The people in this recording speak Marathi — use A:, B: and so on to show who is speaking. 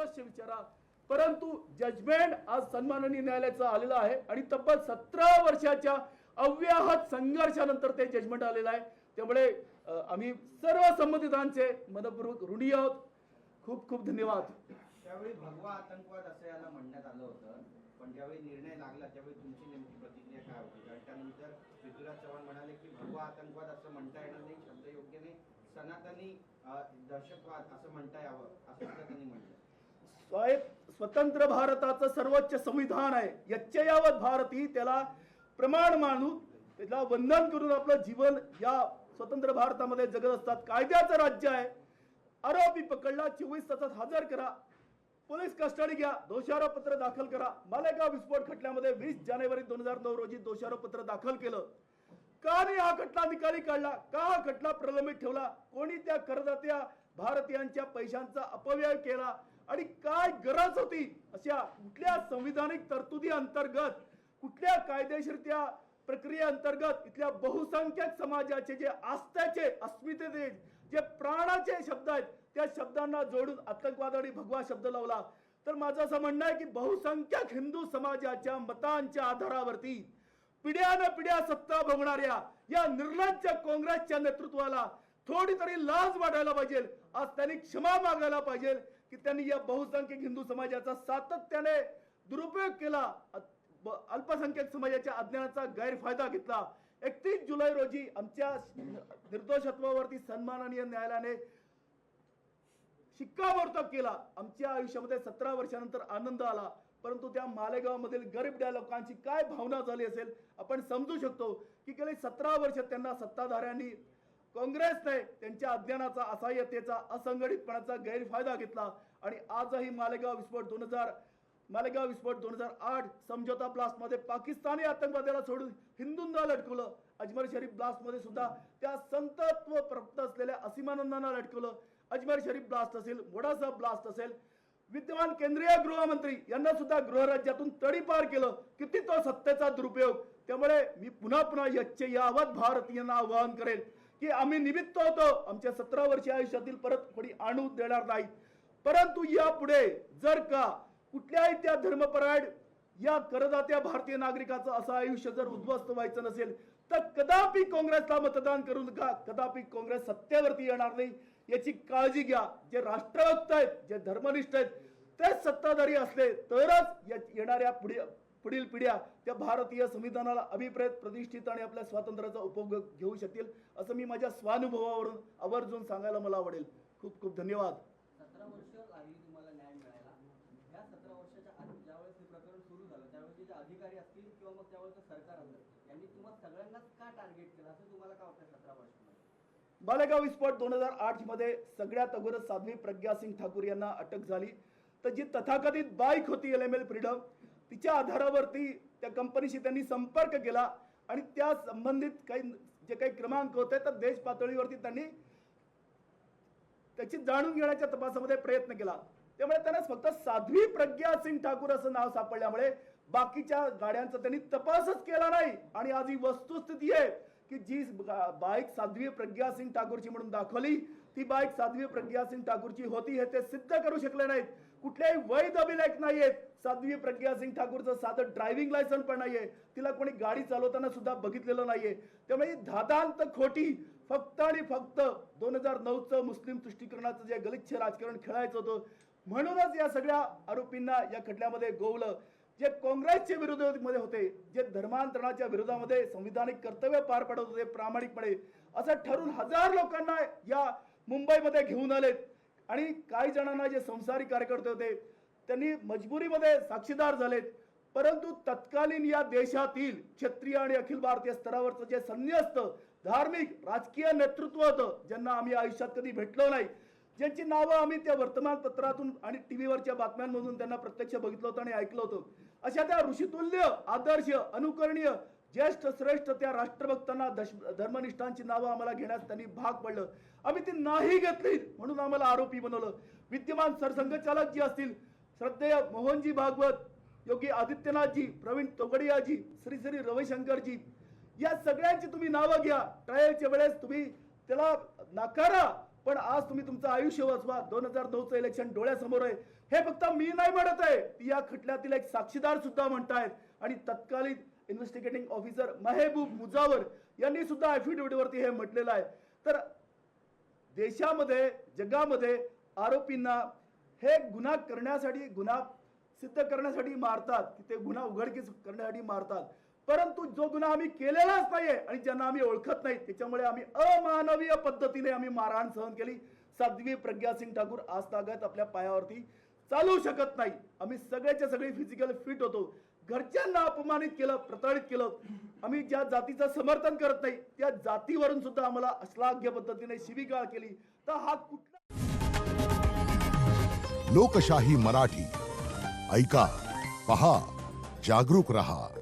A: अवश्य विचारा. परंतु जजमेंट आज सन्माननीय न्यायालयाचं आलेलं आहे आणि तब्बल 17 वर्षाच्या अव्याहत संघर्षानंतर ते जजमेंट आलेलं आहे. त्यामुळे आम्ही सर्व संबंधितांचे मनपूर्वक ऋणी आहोत. खूप खूप धन्यवाद.
B: त्यावेळी भगवा आतंकवाद असं याला म्हणण्यात आलं होतं, पण ज्यावेळी निर्णय लागला त्यावेळी तुमची नेमकी प्रतिक्रिया काय होती? कारण त्यानंतर पृथ्वीराज चव्हाण म्हणाले की भगवा आतंकवाद असं म्हणता येणार नाही, शब्द योग्य नाही, सनातनी दहशतवाद असं म्हणता यावं असं त्यांनी म्हटलं.
A: स्वतंत्र भारताचं सर्वोच्च संविधान आहे, यच्चयावत भारती, त्याला प्रमाण मानून त्याला वंदन करून आपलं जीवन या स्वतंत्र भारतामध्ये जगत असतात. कायद्याचं राज्य आहे. आरोपी पकडला, 24 तासात हजर करा, पोलीस कस्टडी घ्या, दोषारोपपत्र दाखल करा. मालेगाव विस्फोट खटल्यामध्ये 20 जानेवारी 2009 रोजी दोषारोपपत्र दाखल केलं. का नाही हा खटला निकाली काढला? का हा खटला प्रलंबित ठेवला? कोणी त्या करदात्या भारतीयांच्या पैशांचा अपव्यय केला आणि काय गरज होती? अशा कुठल्या संविधानिक तरतुदी अंतर्गत, कुठल्या कायदेशीर त्या प्रक्रियेअंतर्गत इथल्या बहुसंख्यक समाजाचे जे आस्थेचे, अस्मितेचे, जे प्राणाचे शब्द आहेत त्या शब्दांना जोडून आतंकवाद आणि भगवा शब्द लावला? तर माझं असं म्हणणं आहे की बहुसंख्यक हिंदू समाजाच्या मतांच्या आधारावरती पिढ्यानपिढ्या सत्ता भोगणाऱ्या या निर्लज्ज काँग्रेसच्या नेतृत्वाला थोडी तरी लाज वाटायला पाहिजे. आज त्यांनी क्षमा मागायला पाहिजे की त्यांनी या बहुसंख्यक हिंदू समाजाचा सातत्याने दुरुपयोग केला, अल्पसंख्याक समाजाच्या अज्ञानाचा गैरफायदा घेतला. 31 जुलै रोजी आमच्या निर्दोषत्वावरती सन्माननीय न्यायालयाने शिक्कामोर्तब केला. आमच्या आयुष्यामध्ये 17 वर्षानंतर आनंद आला. परंतु त्या मालेगाव मधील गरीब लोकांची काय भावना झाली असेल आपण समजू शकतो की गेली 17 वर्ष त्यांना सत्ताधाऱ्यांनी, काँग्रेसने त्यांच्या अज्ञानाचा, असहाय्यतेचा, असंघटितपणाचा गैरफायदा घेतला आणि आजही मालेगाव विस्फोट 2008 समझोता ब्लास्ट मध्ये पाकिस्तानी आतंकवाद्याला सोडून हिंदूंना लटकवलं. अजमेर शरीफ ब्लास्ट मध्ये सुद्धा त्या संतत्व प्राप्त असलेल्या असीमानंदांना लटकवलं. अजमेर शरीफ ब्लास्ट असेल, मोडासाहेब ब्लास्ट असेल, विद्यमान केंद्रीय गृहमंत्री यांना सुद्धा गृहराज्यातून तडीपार केलं. किती तो सत्तेचा दुरुपयोग. त्यामुळे मी पुन्हा यच्चयावत भारतीयांना आवाहन करेल की आम्ही निमित्त होतो, आमच्या 17 वर्षीय आयुष्यातील परत थोडी आणू देणार नाही. परंतु यापुढे जर का कुठल्याही त्या धर्मपरायण या करदात्या भारतीय नागरिकाचं असं आयुष्य जर उद्ध्वस्त व्हायचं नसेल तर कदापि काँग्रेसला मतदान करू नका. कदापि काँग्रेस सत्तेवरती येणार नाही याची काळजी घ्या. जे राष्ट्रभक्त आहेत, जे धर्मनिष्ठ आहेत, तेच सत्ताधारी असले तरच येणाऱ्या पुढील पिढ्या त्या भारतीय संविधानाला अभिप्रेत, प्रतिष्ठित आणि आपल्या स्वातंत्र्याचा उपभोग घेऊ शकतील असं मी माझ्या स्वानुभवावरून आवर्जून सांगायला मला आवडेल. खूप खूप धन्यवाद.
C: 17 वर्ष लागली तुम्हाला न्याय मिळायला. या 17 वर्षाच्या आधी ज्यावेळेस हे प्रकरण सुरू झालं त्यावेळेस जे अधिकारी असतील किंवा मग त्यावेळेस सरकार असेल यांनी तुम्हाला सगळ्यांनाच का टार्गेट केलं असं तुम्हाला काय वाटतं? 17 वर्षामध्ये
A: मालेगाव विस्फोट 2008 मध्ये सगळ्यात अगोदर साध्वी प्रज्ञा सिंग ठाकूर यांना अटक झाली. तर जी तथाकथित बाईक होती LML फ्रीडम, तिच्या आधारावरती त्या कंपनीशी त्यांनी संपर्क केला आणि त्या संबंधित जे काही क्रमांक होते तर देश पातळीवरती त्यांनी त्याची जाणून घेण्याच्या तपासामध्ये प्रयत्न केला. त्यामुळे त्यांना फक्त साध्वी प्रज्ञा सिंग ठाकूर असं नाव सापडल्यामुळे बाकीच्या गाड्यांचा त्यांनी तपासच केला नाही. आणि आज ही वस्तुस्थिती आहे की जी बाईक साध्वी प्रज्ञा सिंग ठाकूरची म्हणून दाखवली ती बाईक साध्वी प्रज्ञा सिंग ठाकूरची होती हे ते सिद्ध करू शकले नाहीत. कुठल्याही वैध अभिलेख नाहीयेत. साध्वी प्रज्ञा सिंग ठाकूरचं साधं ड्रायव्हिंग लायसन्स पण नाहीये. तिला कोणी गाडी चालवताना सुद्धा बघितलेलं नाहीये. त्यामुळे धादांत खोटी फक्त आणि फक्त 2009चं मुस्लिम तुष्टीकरणाचं जे गलिच्छ राजकारण खेळायचं होतं म्हणूनच या सगळ्या आरोपींना या खटल्यामध्ये गोवलं. जे काँग्रेसचे विरोधामध्ये होते, जे धर्मांतरणाच्या विरोधामध्ये संविधानिक कर्तव्य पार पाडत होते प्रामाणिकपणे, असं ठरून 1000 लोकांना या मुंबईमध्ये घेऊन आलेत. आणि काही जणांना जे संसारी कार्यकर्ते होते त्यांनी मजबुरीमध्ये साक्षीदार झालेत. परंतु तत्कालीन या देशातील क्षत्रिय आणि अखिल भारतीय स्तरावरचं जे संन्यस्त धार्मिक राजकीय नेतृत्व होतं, ज्यांना आम्ही आयुष्यात कधी भेटलो नाही, ज्यांची नावं आम्ही त्या वर्तमानपत्रातून आणि टीव्हीवरच्या बातम्यांमधून त्यांना प्रत्यक्ष बघितलं होतं आणि ऐकलं होतं, अशा त्या ऋषितुल्य, आदर्श, अनुकरणीय, ज्येष्ठ श्रेष्ठ त्या राष्ट्रभक्तांना, धर्मनिष्ठांची नावं आम्हाला घेण्यास त्यांनी भाग पडलं. आम्ही ती नाही घेतली म्हणून आम्हाला आरोपी बनवलं. विद्यमान सरसंघचालक जी असतील, श्रद्धेय मोहनजी भागवत, योगी आदित्यनाथजी, प्रवीण तोगडियाजी, श्री श्री रविशंकरजी, या सगळ्यांची तुम्ही नावं घ्या. ट्रायलच्या वेळेस तुम्ही त्याला नाकारा, पण आज तुम्ही तुमचं आयुष्य वाचवा. 2009चं इलेक्शन डोळ्यासमोर आहे. हे फक्त मी नाही म्हणत आहे, ती या खटल्यातील एक साक्षीदार सुद्धा म्हणतायत. आणि तत्कालीन इन्व्हेस्टिगेटिंग ऑफिसर महबूब मुजावर यांनी सुद्धा ऍफिडेव्हिट वरती हे म्हटलेलं आहे. तर देशामध्ये जगामध्ये आरोपींना हे गुन्हा करण्यासाठी, गुन्हा सिद्ध करण्यासाठी मारतात, की ते गुन्हा उघडकीस करण्यासाठी मारतात. परंतु जो गुन्हा आम्ही केलेलाच नाहीये आणि ज्यांना आम्ही ओळखत नाही, त्याच्यामुळे आम्ही अमानवीय पद्धतीने आम्ही मारहाण सहन केली. साध्वी प्रज्ञा सिंग ठाकूर आज तागत आपल्या पायावरती चालू शकत नाही. आम्ही सगळ्याच्या सगळे फिजिकल फिट होतो. घरच्यांना अपमानित केलं, प्रताडित केलं. आम्ही ज्या जातीचं समर्थन करत नाही त्या जातीवरून सुद्धा आम्हाला अश्लाघ्य पद्धतीने शिवीगाळ केली. तर हा कुठला
D: लोकशाही मराठी ऐका, पहा, जागरूक रहा.